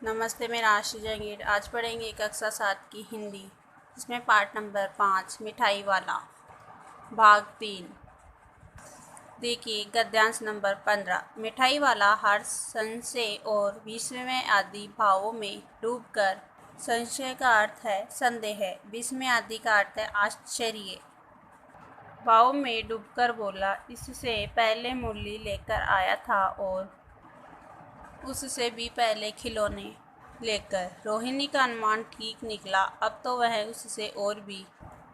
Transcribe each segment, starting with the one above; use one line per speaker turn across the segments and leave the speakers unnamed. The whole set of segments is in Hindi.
नमस्ते, मैं राशि जहांगीर। आज पढ़ेंगे कक्षा 7 की हिंदी, इसमें पाठ नंबर 5 मिठाई वाला, भाग 3। देखिए गद्यांश नंबर 15। मिठाई वाला हर संशय और विस्मय आदि भावों में डूबकर, संशय का अर्थ है संदेह, विस्मय आदि का अर्थ है आश्चर्य, भाव में डूबकर बोला, इससे पहले मुरली लेकर आया था और उससे भी पहले खिलौने लेकर। रोहिणी का अनुमान ठीक निकला। अब तो वह उससे और भी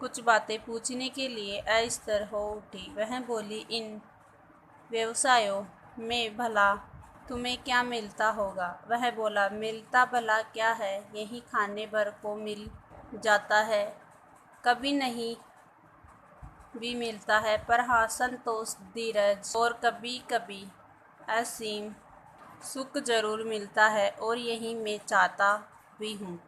कुछ बातें पूछने के लिए अस्थिर हो उठी। वह बोली, इन व्यवसायों में भला तुम्हें क्या मिलता होगा? वह बोला, मिलता भला क्या है, यही खाने भर को मिल जाता है, कभी नहीं भी मिलता है, पर हाँ संतोष, धीरज और कभी कभी असीम सुख जरूर मिलता है, और यही मैं चाहता भी हूँ।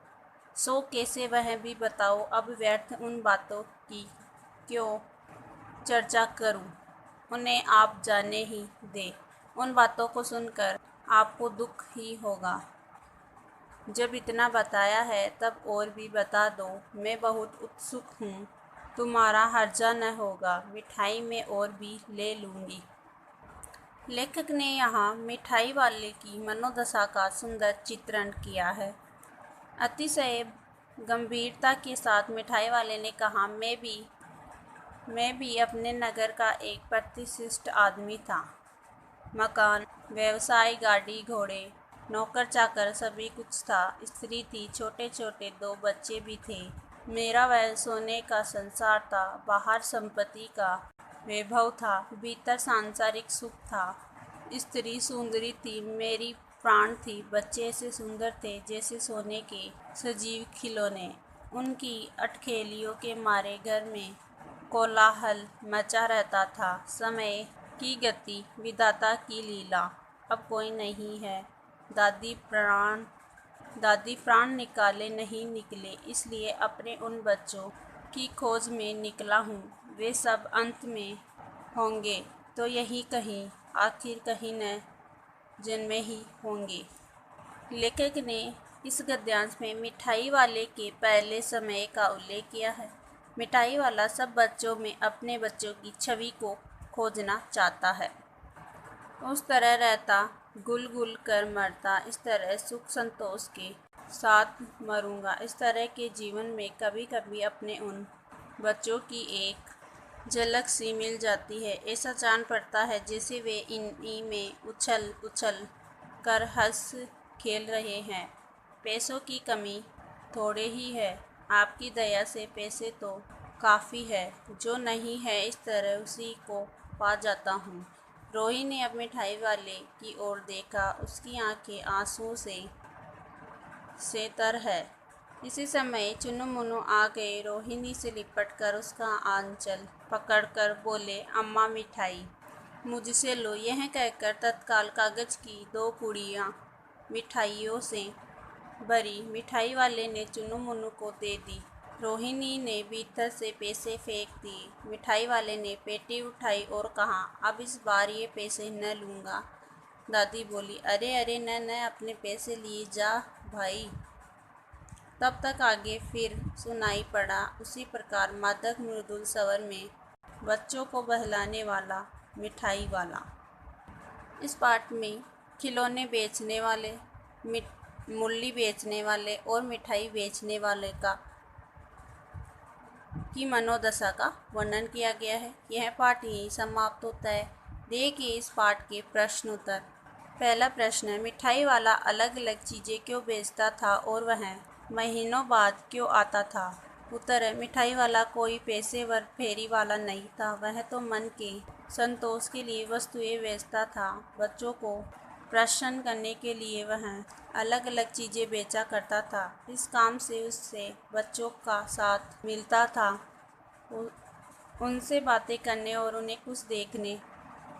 सो कैसे वह भी बताओ। अब व्यर्थ उन बातों की क्यों चर्चा करूँ, उन्हें आप जाने ही दे। उन बातों को सुनकर आपको दुख ही होगा। जब इतना बताया है तब और भी बता दो, मैं बहुत उत्सुक हूँ, तुम्हारा हर्जा न होगा, मिठाई में और भी ले लूँगी। लेखक ने यहाँ मिठाई वाले की मनोदशा का सुंदर चित्रण किया है। अतिशय गंभीरता के साथ मिठाई वाले ने कहा, मैं भी अपने नगर का एक प्रतिष्ठित आदमी था। मकान, व्यवसाय, गाड़ी घोड़े, नौकर चाकर सभी कुछ था। स्त्री थी, छोटे छोटे 2 बच्चे भी थे। मेरा वह सोने का संसार था। बाहर संपत्ति का वैभव था, भीतर सांसारिक सुख था। स्त्री सुंदरी थी, मेरी प्राण थी। बच्चे ऐसे सुंदर थे जैसे सोने के सजीव खिलौने। उनकी अटखेलियों के मारे घर में कोलाहल मचा रहता था। समय की गति, विधाता की लीला। अब कोई नहीं है। दादी प्राण निकाले नहीं निकले, इसलिए अपने उन बच्चों की खोज में निकला हूँ। वे सब अंत में होंगे तो यही कहीं, आखिर कहीं न जन्मे ही होंगे। लेखक ने इस गद्यांश में मिठाई वाले के पहले समय का उल्लेख किया है। मिठाई वाला सब बच्चों में अपने बच्चों की छवि को खोजना चाहता है। उस तरह रहता, गुल गुल कर मरता, इस तरह सुख संतोष के साथ मरूंगा। इस तरह के जीवन में कभी कभी अपने उन बच्चों की एक झलक सी मिल जाती है। ऐसा जान पड़ता है जैसे वे इन्हीं में उछल उछल कर हंस खेल रहे हैं। पैसों की कमी थोड़े ही है, आपकी दया से पैसे तो काफ़ी है। जो नहीं है इस तरह उसी को पा जाता हूँ। रोही ने अब मिठाई वाले की ओर देखा। उसकी आंखें आंसुओं से तर है। इसी समय चुन्नू मुन्नू आ गए। रोहिणी से लिपट कर उसका आंचल पकड़कर बोले, अम्मा मिठाई मुझसे लो। यह कहकर तत्काल कागज की 2 पुड़ियाँ मिठाइयों से भरी मिठाई वाले ने चुन्नू मुन्नू को दे दी। रोहिणी ने भीतर से पैसे फेंक दिए। मिठाई वाले ने पेटी उठाई और कहा, अब इस बार ये पैसे न लूँगा। दादी बोली, अरे अरे न, अपने पैसे लिए जा भाई। तब तक आगे फिर सुनाई पड़ा उसी प्रकार मादक मृदुल स्वर में बच्चों को बहलाने वाला मिठाई वाला। इस पाठ में खिलौने बेचने वाले, मुरली बेचने वाले और मिठाई बेचने वाले की मनोदशा का वर्णन किया गया है। यह पाठ यहीं समाप्त होता है। देखिए इस पाठ के प्रश्न उत्तर। पहला प्रश्न, मिठाई वाला अलग अलग चीज़ें क्यों बेचता था और वह महीनों बाद क्यों आता था? उत्तर है, मिठाई वाला कोई पेशेवर फेरी वाला नहीं था। वह तो मन के संतोष के लिए वस्तुएं बेचता था। बच्चों को प्रसन्न करने के लिए वह अलग अलग चीज़ें बेचा करता था। इस काम से उससे बच्चों का साथ मिलता था। उनसे बातें करने और उन्हें कुछ देखने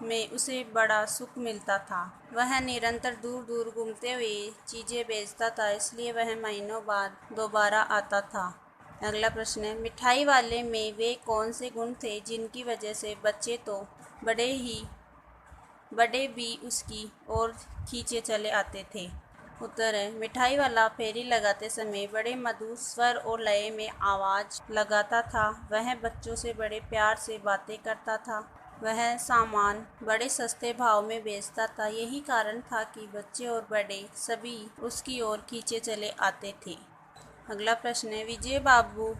में उसे बड़ा सुख मिलता था। वह निरंतर दूर दूर घूमते हुए चीज़ें बेचता था, इसलिए वह महीनों बाद दोबारा आता था। अगला प्रश्न है, मिठाई वाले में वे कौन से गुण थे जिनकी वजह से बच्चे तो बड़े भी उसकी ओर खींचे चले आते थे? उत्तर है मिठाई वाला फेरी लगाते समय बड़े मधुर स्वर और लय में आवाज़ लगाता था। वह बच्चों से बड़े प्यार से बातें करता था। वह सामान बड़े सस्ते भाव में बेचता था। यही कारण था कि बच्चे और बड़े सभी उसकी ओर खींचे चले आते थे। अगला प्रश्न है विजय बाबू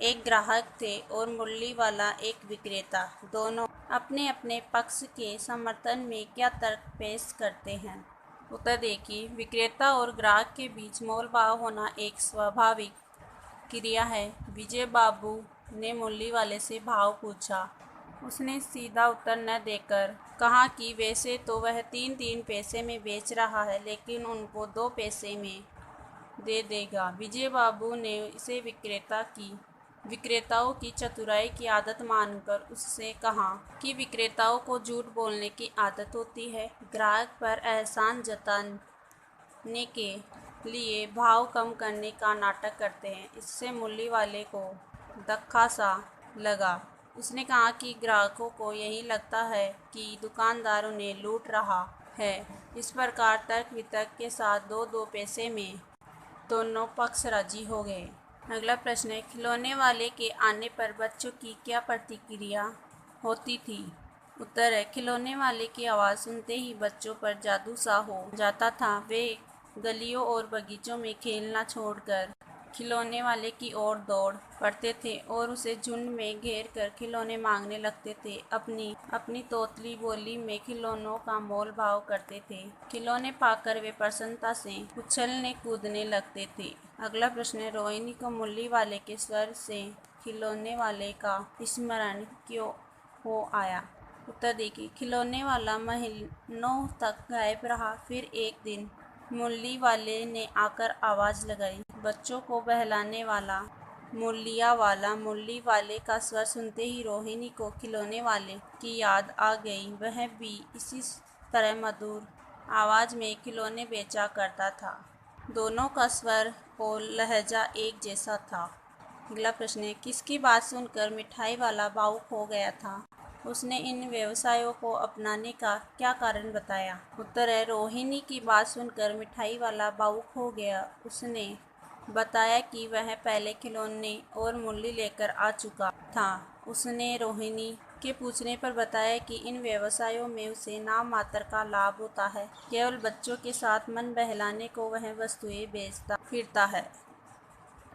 एक ग्राहक थे और मुरली वाला एक विक्रेता। दोनों अपने अपने पक्ष के समर्थन में क्या तर्क पेश करते हैं। उत्तर देखिए विक्रेता और ग्राहक के बीच मोल भाव होना एक स्वाभाविक क्रिया है। विजय बाबू ने मुरली वाले से भाव पूछा। उसने सीधा उत्तर न देकर कहा कि वैसे तो वह 3-3 पैसे में बेच रहा है, लेकिन उनको 2 पैसे में दे देगा। विजय बाबू ने इसे विक्रेताओं की चतुराई की आदत मानकर उससे कहा कि विक्रेताओं को झूठ बोलने की आदत होती है। ग्राहक पर एहसान जताने के लिए भाव कम करने का नाटक करते हैं। इससे मुरली वाले को धक्का सा लगा। उसने कहा कि ग्राहकों को यही लगता है कि दुकानदार उन्हें लूट रहा है। इस प्रकार तर्क वितर्क के साथ 2-2 पैसे में दोनों पक्ष राजी हो गए। अगला प्रश्न है खिलौने वाले के आने पर बच्चों की क्या प्रतिक्रिया होती थी। उत्तर है खिलौने वाले की आवाज़ सुनते ही बच्चों पर जादू सा हो जाता था। वे गलियों और बगीचों में खेलना छोड़कर खिलौने वाले की ओर दौड़ पड़ते थे और उसे झुंड में घेर कर खिलौने मांगने लगते थे। अपनी तोतली बोली में खिलौनों का मोल भाव करते थे। खिलौने पाकर वे प्रसन्नता से उछलने कूदने लगते थे। अगला प्रश्न है रोहिणी को मुरली वाले के स्वर से खिलौने वाले का स्मरण क्यों हो आया। उत्तर देखिए खिलौने वाला महीनों तक गायब रहा। फिर एक दिन मुरली वाले ने आकर आवाज़ लगाई। बच्चों को बहलाने वाला मुरलिया वाला। मुरली वाले का स्वर सुनते ही रोहिणी को खिलौने वाले की याद आ गई। वह भी इसी तरह मधुर आवाज़ में खिलौने बेचा करता था। दोनों का स्वर और लहजा एक जैसा था। अगला प्रश्न है किसकी बात सुनकर मिठाई वाला भावुक हो गया था। उसने इन व्यवसायों को अपनाने का क्या कारण बताया। उत्तर है रोहिणी की बात सुनकर मिठाई वाला भावुक हो गया। उसने बताया कि वह पहले खिलौने और मुरली लेकर आ चुका था। उसने रोहिणी के पूछने पर बताया कि इन व्यवसायों में उसे नाम मात्र का लाभ होता है। केवल बच्चों के साथ मन बहलाने को वह वस्तुएं बेचता फिरता है।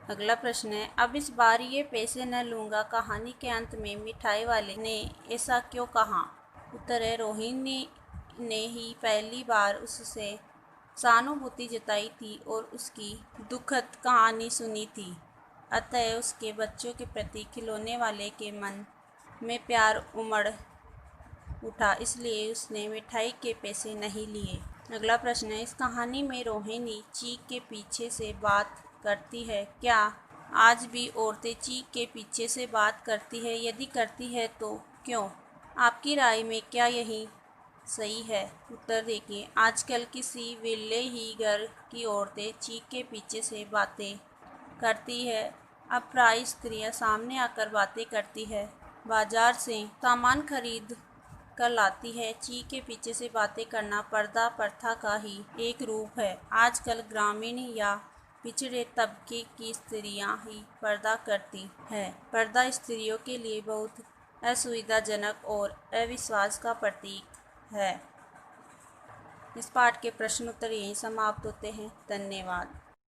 अगला प्रश्न है अब इस बार ये पैसे न लूँगा। कहानी के अंत में मिठाई वाले ने ऐसा क्यों कहा। उत्तर है रोहिणी ने ही पहली बार उससे सहानुभूति जताई थी और उसकी दुखद कहानी सुनी थी। अतः उसके बच्चों के प्रति खिलौने वाले के मन में प्यार उमड़ उठा, इसलिए उसने मिठाई के पैसे नहीं लिए। अगला प्रश्न है इस कहानी में रोहिणी चीख के पीछे से बात करती है। क्या आज भी औरतें चीख के पीछे से बात करती है। यदि करती है तो क्यों। आपकी राय में क्या यही सही है। उत्तर देखिए आजकल किसी विरले ही घर की औरतें चीख के पीछे से बातें करती है। अब प्राय स्त्रियां सामने आकर बातें करती है, बाजार से सामान खरीद कर लाती है। चीख के पीछे से बातें करना पर्दा प्रथा का ही एक रूप है। आजकल ग्रामीण या पिछड़े तबके की स्त्रियां ही पर्दा करती है। पर्दा स्त्रियों के लिए बहुत असुविधाजनक और अविश्वास का प्रतीक है। इस पाठ के प्रश्न उत्तर यहीं समाप्त होते हैं। धन्यवाद।